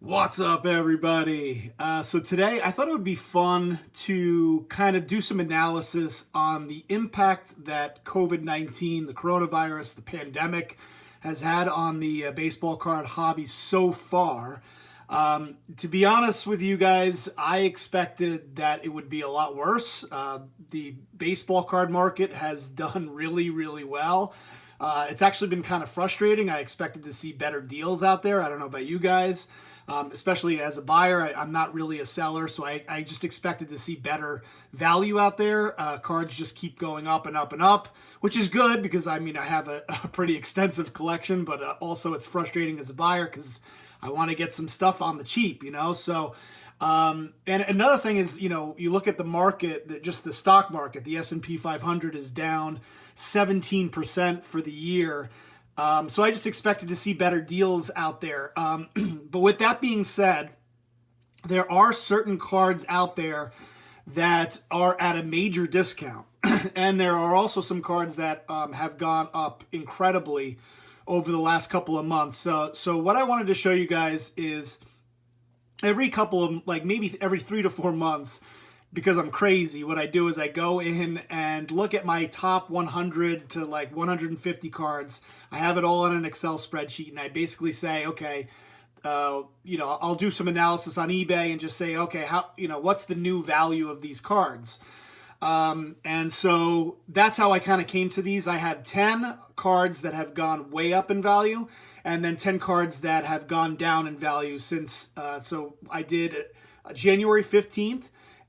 What's up, everybody? So today I thought it would be fun to kind of do some analysis on the impact that COVID-19, the coronavirus, the pandemic has had on the baseball card hobby so far. To be honest with you guys, I expected that it would be a lot worse. The baseball card market has done really, really well. It's actually been kind of frustrating. I expected to see better deals out there. I don't know about you guys. Especially as a buyer, I'm not really a seller, so I just expected to see better value out there. Cards just keep going up and up and up, which is good because I have a pretty extensive collection, but also it's frustrating as a buyer because I want to get some stuff on the cheap, So, and another thing is, you look at the market, just the stock market, the S&P 500 is down 17% for the year. So I just expected to see better deals out there. But with that being said, there are certain cards out there that are at a major discount. And there are also some cards that have gone up incredibly over the last couple of months. So what I wanted to show you guys is every couple of, maybe every 3 to 4 months, because I'm crazy, what I do is I go in and look at my top 100 to 150 cards. I have it all on an Excel spreadsheet, and I basically say, okay, I'll do some analysis on eBay and just say, okay, what's the new value of these cards? And so that's how I kind of came to these. I have 10 cards that have gone way up in value, and then 10 cards that have gone down in value since, so I did January 15th,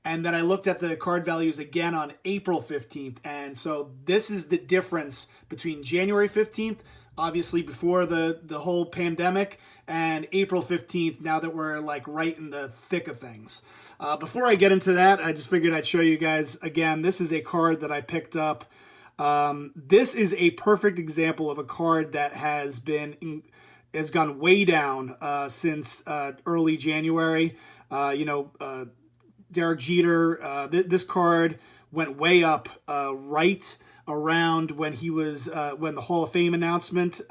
and then I looked at the card values again on April 15th. And so this is the difference between January 15th, obviously before the whole pandemic, and April 15th, now that we're right in the thick of things. Before I get into that, I just figured I'd show you guys again. This is a card that I picked up. This is a perfect example of a card that has gone way down since early January. Derek Jeter, this card went way up right around when when the Hall of Fame announcement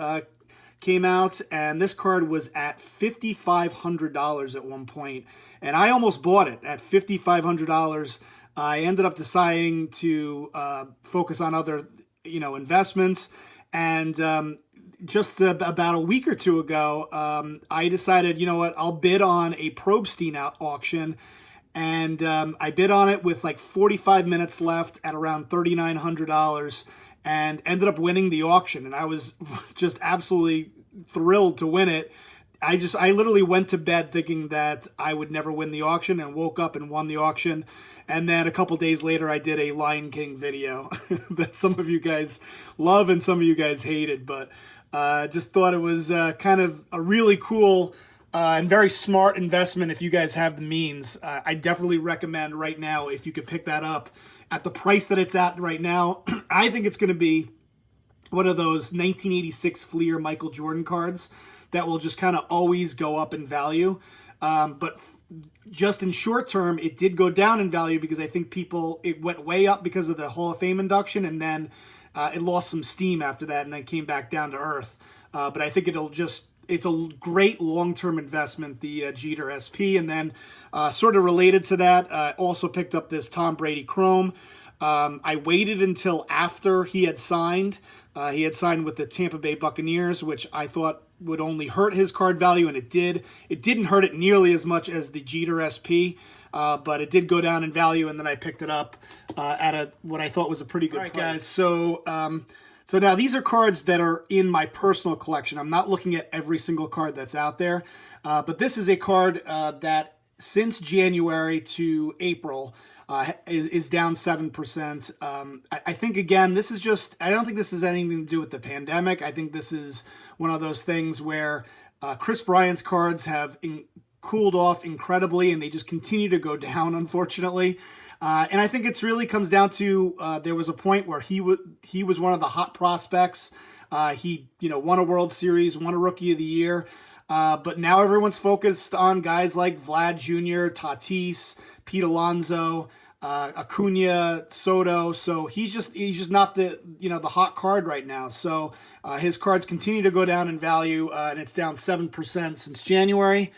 came out, and this card was at $5,500 at one point, and I almost bought it at $5,500. I ended up deciding to focus on other, investments, and just about a week or two ago, I decided, I'll bid on a Probstein auction. And I bid on it with 45 minutes left at around $3,900 and ended up winning the auction. And I was just absolutely thrilled to win it. I literally went to bed thinking that I would never win the auction and woke up and won the auction. And then a couple days later, I did a Lion King video that some of you guys love and some of you guys hated. But just thought it was kind of a really cool and very smart investment if you guys have the means. I definitely recommend right now, if you could pick that up at the price that it's at right now. I think it's going to be one of those 1986 Fleer Michael Jordan cards that will just kind of always go up in value. But just in short term, it did go down in value because I think it went way up because of the Hall of Fame induction, and then it lost some steam after that and then came back down to earth. But I think it's a great long-term investment, the Jeter SP. And then sort of related to that, I also picked up this Tom Brady Chrome. I waited until after he had signed. He had signed with the Tampa Bay Buccaneers, which I thought would only hurt his card value, and it did. It didn't hurt it nearly as much as the Jeter SP, but it did go down in value, and then I picked it up at what I thought was a pretty good price. Guys, so now these are cards that are in my personal collection. I'm not looking at every single card that's out there, but this is a card that since January to April is down 7%. I think, again, I don't think this has anything to do with the pandemic. I think this is one of those things where Chris Bryant's cards have cooled off incredibly, and they just continue to go down, unfortunately. And I think it's really comes down to there was a point where he was one of the hot prospects. He won a World Series, won a Rookie of the Year. But now everyone's focused on guys like Vlad Jr., Tatis, Pete Alonso, Acuna, Soto. So he's just not the hot card right now. So his cards continue to go down in value, and it's down 7% since January.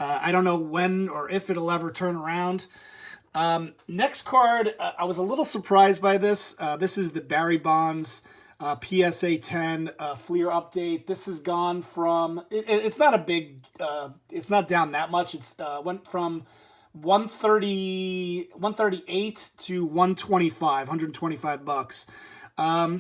I don't know when or if it'll ever turn around. Next card, I was a little surprised by this. This is the Barry Bonds PSA 10 Fleer update. This has gone from, it's not a big, it's not down that much. It's went from 138 to 125 bucks. The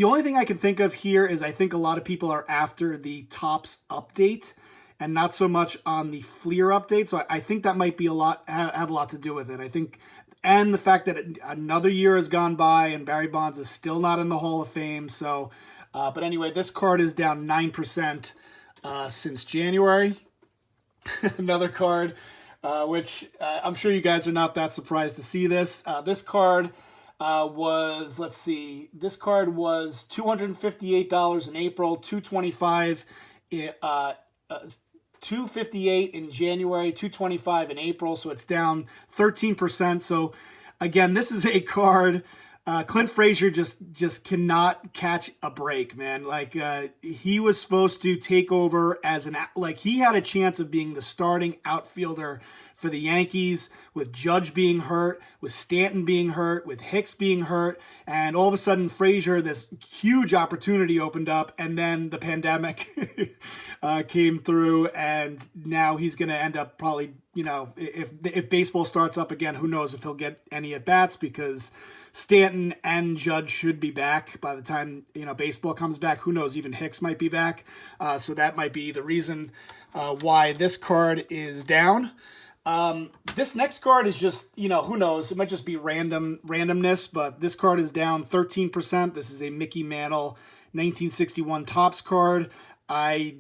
only thing I can think of here is I think a lot of people are after the Topps update and not so much on the Fleer update. So I think that might be have a lot to do with it. I think, and the fact that another year has gone by and Barry Bonds is still not in the Hall of Fame. So, but anyway, this card is down 9% since January. Another card, which I'm sure you guys are not that surprised to see this. This card was, let's see, this card was $258 in April, $225 $258 in January, $225 in April, so it's down 13%. So again, this is a card. Clint Frazier just cannot catch a break, man. Like he was supposed to take over as he had a chance of being the starting outfielder for the Yankees, with Judge being hurt, with Stanton being hurt, with Hicks being hurt, and all of a sudden Frazier, this huge opportunity opened up, and then the pandemic came through, and now he's going to end up probably, if baseball starts up again, who knows if he'll get any at-bats, because Stanton and Judge should be back by the time, baseball comes back. Who knows, even Hicks might be back. So that might be the reason why this card is down. This next card is just, who knows? It might just be randomness, but this card is down 13%. This is a Mickey Mantle 1961 Topps card. I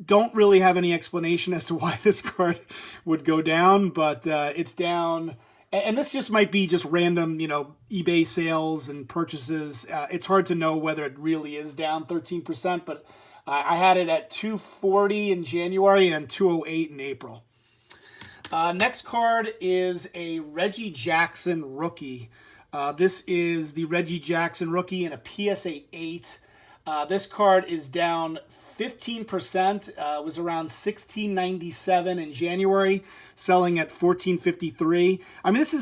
don't really have any explanation as to why this card would go down, but it's down. And this just might be just random, eBay sales and purchases. It's hard to know whether it really is down 13%, but I had it at 240 in January and 208 in April. Next card is a Reggie Jackson rookie. This is the Reggie Jackson rookie in a PSA 8. This card is down 15%. It was around $16.97 in January, selling at $14.53. I mean, this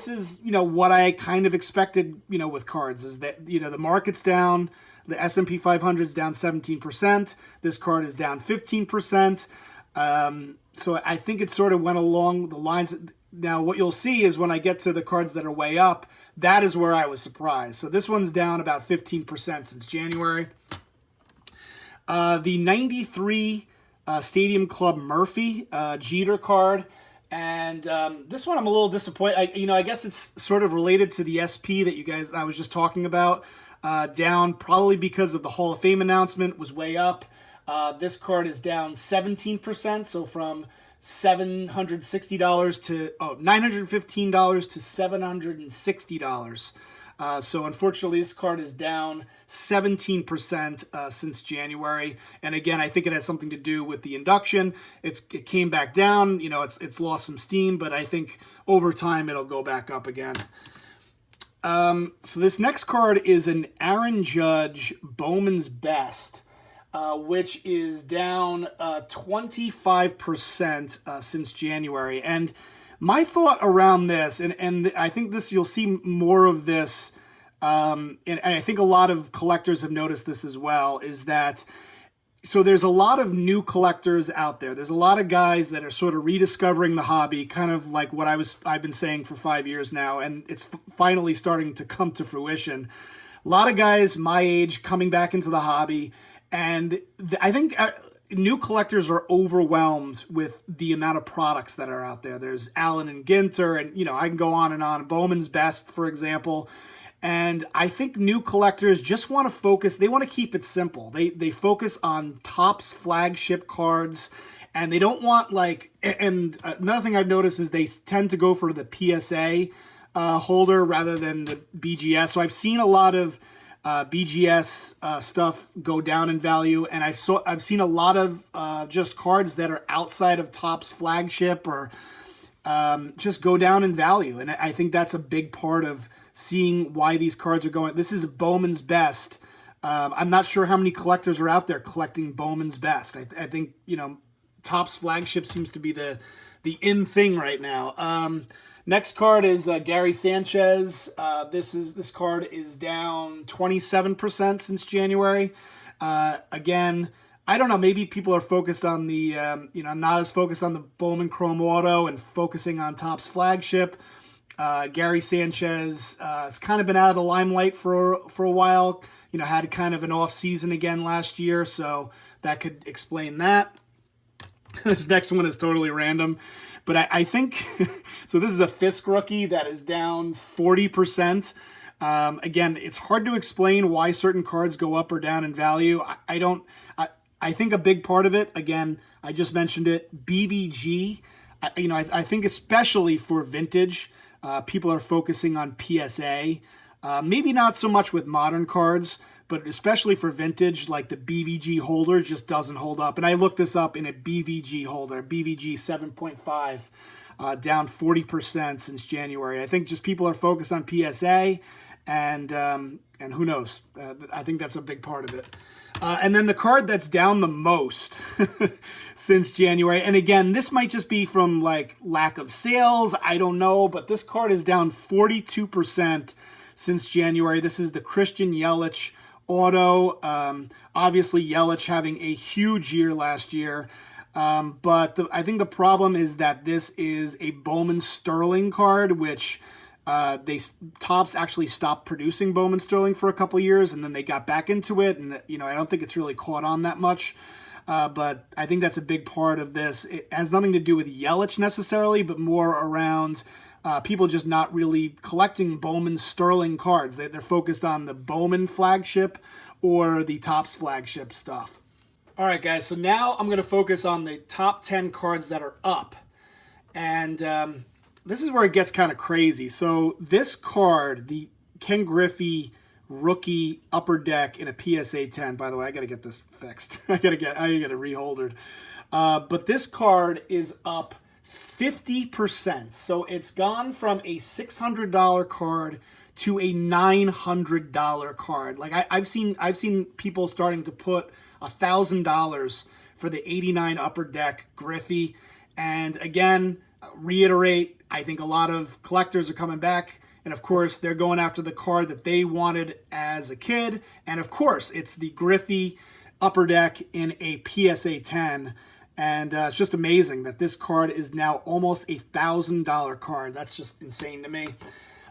is what I kind of expected, with cards, is that, the market's down. The S&P 500 is down 17%. This card is down 15%. So I think it sort of went along the lines. Now, what you'll see is when I get to the cards that are way up, that is where I was surprised. So this one's down about 15% since January. The 93 Stadium Club Murphy Jeter card. And this one I'm a little disappointed. I guess it's sort of related to the SP that I was just talking about. Down probably because of the Hall of Fame announcement, was way up. This card is down 17%, so from $760 to $915 to $760. So unfortunately, this card is down 17% since January. And again, I think it has something to do with the induction. It came back down. It's lost some steam, but I think over time it'll go back up again. So this next card is an Aaron Judge Bowman's Best, which is down 25% since January. And my thought around this, and I think you'll see more of this, and I think a lot of collectors have noticed this as well, is that, so there's a lot of new collectors out there. There's a lot of guys that are sort of rediscovering the hobby, kind of like what I've been saying for 5 years now, and it's finally starting to come to fruition. A lot of guys my age coming back into the hobby. And I think new collectors are overwhelmed with the amount of products that are out there. There's Allen and Ginter, and I can go on and on. Bowman's Best, for example. And I think new collectors just want to focus. They want to keep it simple. They focus on Topps flagship cards, and they don't want And another thing I've noticed is they tend to go for the PSA holder rather than the BGS. So I've seen a lot of BGS stuff go down in value, and I've seen a lot of just cards that are outside of Topps flagship or just go down in value, and I think that's a big part of seeing why these cards are going. This is a Bowman's Best. I'm not sure how many collectors are out there collecting Bowman's Best. I think Topps flagship seems to be the in thing right now. Next card is Gary Sanchez. This card is down 27% since January. Again, I don't know. Maybe people are focused on the not as focused on the Bowman Chrome Auto and focusing on Topps flagship. Gary Sanchez has kind of been out of the limelight for a while. Had kind of an off season again last year, so that could explain that. This next one is totally random, but I think so. This is a Fisk rookie that is down 40%. Again, it's hard to explain why certain cards go up or down in value. I think a big part of it, again, I just mentioned it, BVG. I think especially for vintage, people are focusing on PSA. Maybe not so much with modern cards, but especially for vintage, like the BVG holder just doesn't hold up. And I looked this up in a BVG holder, BVG 7.5, down 40% since January. I think just people are focused on PSA, and who knows? I think that's a big part of it. And then the card that's down the most since January, and again, this might just be from like lack of sales, I don't know, but this card is down 42% since January. This is the Christian Yelich auto. Obviously, Yelich having a huge year last year. But I think the problem is that this is a Bowman Sterling card, which Topps actually stopped producing Bowman Sterling for a couple of years, and then they got back into it. And I don't think it's really caught on that much. But I think that's a big part of this. It has nothing to do with Yelich necessarily, but more around people just not really collecting Bowman Sterling cards. They're focused on the Bowman flagship or the Topps flagship stuff. All right, guys, so now I'm going to focus on the top 10 cards that are up. And this is where it gets kind of crazy. So this card, the Ken Griffey rookie upper deck in a PSA 10. By the way, I got to get this fixed. I got to get it reholdered. But this card is up 50%. So it's gone from a $600 card to a $900 card. Like I've seen people starting to put $1,000 for the 89 upper deck Griffey. And again, reiterate, I think a lot of collectors are coming back. And of course, they're going after the card that they wanted as a kid. And of course, it's the Griffey upper deck in a PSA 10. And it's just amazing that this card is now almost $1,000 card. That's just insane to me.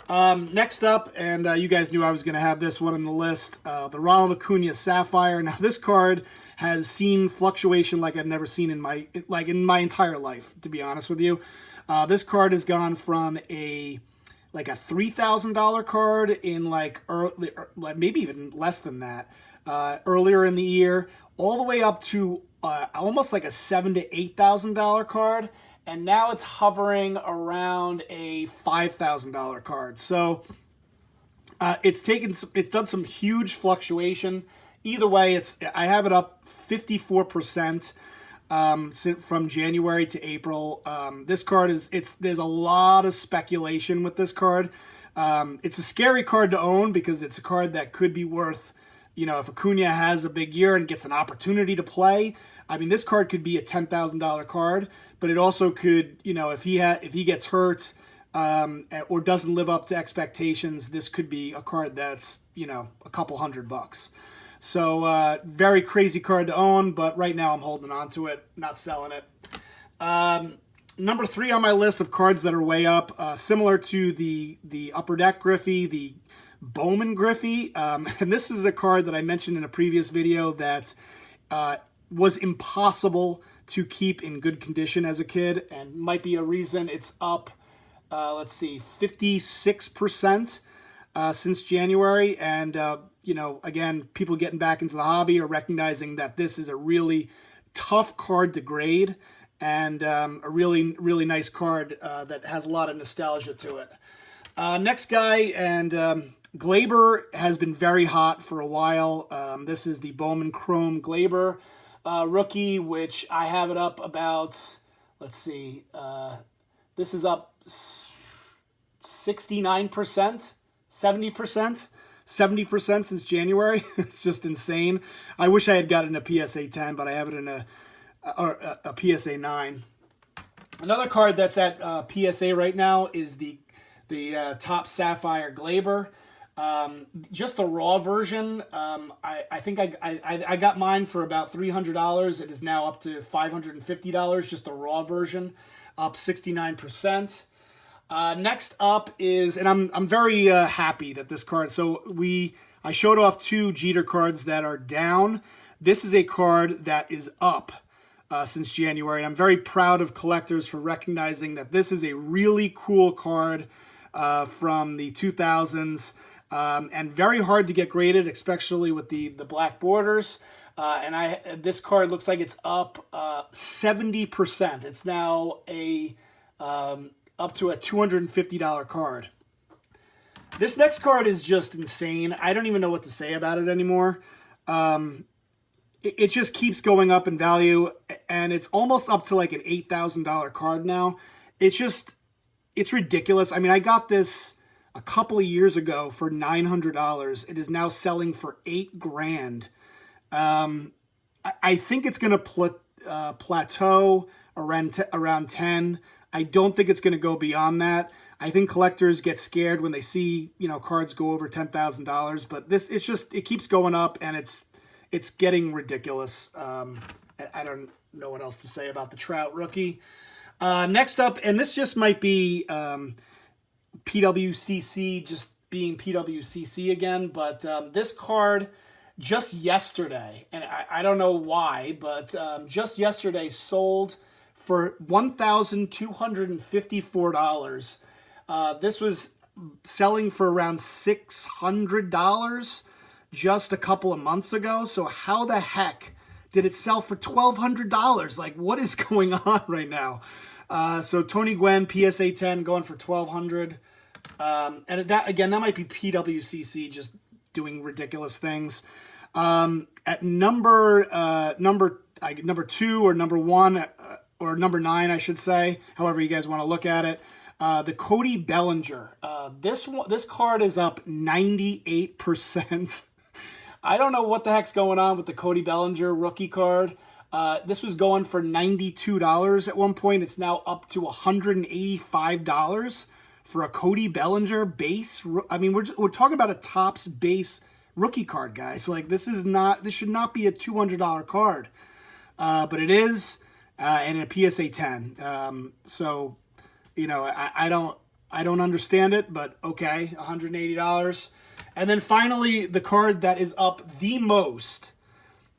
Next up, and you guys knew I was going to have this one on the list, the Ronald Acuna Sapphire. Now, this card has seen fluctuation like I've never seen in my entire life, to be honest with you. This card has gone from a $3,000 card in maybe even less than that earlier in the year, all the way up to almost like a $7,000 to $8,000 card, and now it's hovering around a $5,000 card. So it's done some huge fluctuation. Either way, I have it up 54% from January to April. This card there's a lot of speculation with this card. It's a scary card to own because it's a card that could be worth, if Acuna has a big year and gets an opportunity to play. I mean, this card could be a $10,000 card, but it also could, if he gets hurt or doesn't live up to expectations, this could be a card that's, a couple $100. So very crazy card to own, but right now I'm holding on to it, not selling it. Number 3 on my list of cards that are way up, similar to the Upper Deck Griffey, the Bowman Griffey. And this is a card that I mentioned in a previous video that was impossible to keep in good condition as a kid, and might be a reason it's up, 56% since January. And, again, people getting back into the hobby are recognizing that this is a really tough card to grade and a really, really nice card that has a lot of nostalgia to it. Next guy, and Glaber has been very hot for a while. This is the Bowman Chrome Glaber rookie, which I have it up about, this is up 69%, 70% since January. It's just insane. I wish I had gotten a PSA 10, but I have it in a or a PSA 9. Another card that's at PSA right now is the Top Sapphire Glaber. Just the raw version. I think I got mine for about $300. It is now up to $550. Just the raw version, up 69%. Next up is, and I'm very happy that this card. So I showed off 2 Jeter cards that are down. This is a card that is up since January, and I'm very proud of collectors for recognizing that this is a really cool card from the 2000s, and very hard to get graded, especially with the black borders. And this card looks like it's up 70%. It's now up to a $250 card. This next card is just insane. I don't even know what to say about it anymore. It just keeps going up in value, and it's almost up to like an $8,000 card now. It's ridiculous. I mean, I got this a couple of years ago for $900. It is now selling for $8,000. I think it's going to plateau around 10. I don't think it's going to go beyond that. I think collectors get scared when they see, cards go over $10,000, but it keeps going up, and it's getting ridiculous. I don't know what else to say about the Trout rookie. Next up, and this just might be PWCC just being PWCC again, but this card just yesterday, and I don't know why, but just yesterday sold for $1,254. This was selling for around $600 just a couple of months ago. So how the heck did it sell for $1,200? Like, what is going on right now? So Tony Gwynn, PSA 10, going for $1,200. And that might be PWCC just doing ridiculous things. At number 2 or number 1, or number 9, I should say, however you guys want to look at it, the Cody Bellinger. This card is up 98%. I don't know what the heck's going on with the Cody Bellinger rookie card. This was going for $92 at one point. It's now up to $185 for a Cody Bellinger base. I mean, we're talking about a Topps base rookie card, guys. Like, this should not be a $200 card, but it is, and a PSA 10. So, I don't understand it, but okay, $180. And then finally, the card that is up the most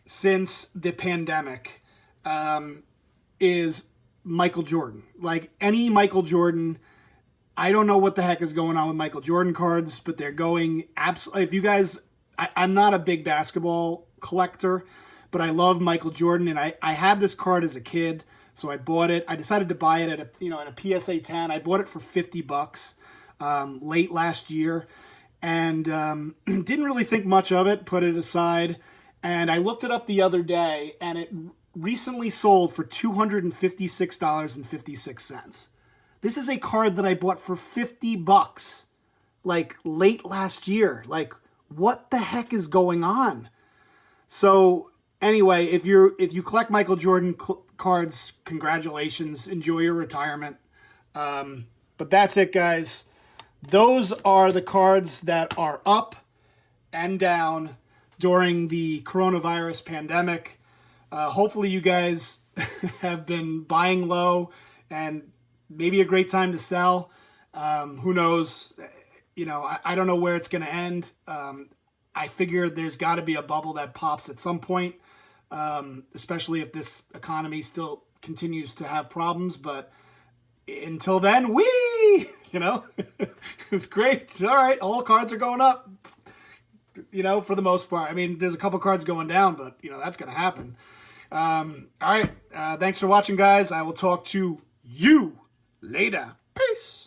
since the pandemic is Michael Jordan. Like, any Michael Jordan, I don't know what the heck is going on with Michael Jordan cards, but they're going absolutely. If you guys, I'm not a big basketball collector, but I love Michael Jordan, and I had this card as a kid, so I bought it. I decided to buy it at a PSA 10. I bought it for $50 late last year, and didn't really think much of it. Put it aside, and I looked it up the other day, and it recently sold for $256.56. This is a card that I bought for $50, like late last year. Like, what the heck is going on? So anyway, if you collect Michael Jordan cards, congratulations, enjoy your retirement. But that's it, guys. Those are the cards that are up and down during the coronavirus pandemic. Hopefully you guys have been buying low, and maybe a great time to sell. Who knows? I don't know where it's going to end. I figure there's got to be a bubble that pops at some point, especially if this economy still continues to have problems. But until then, it's great. All right, all cards are going up, for the most part. I mean, there's a couple cards going down, but, that's going to happen. All right, thanks for watching, guys. I will talk to you later. Peace.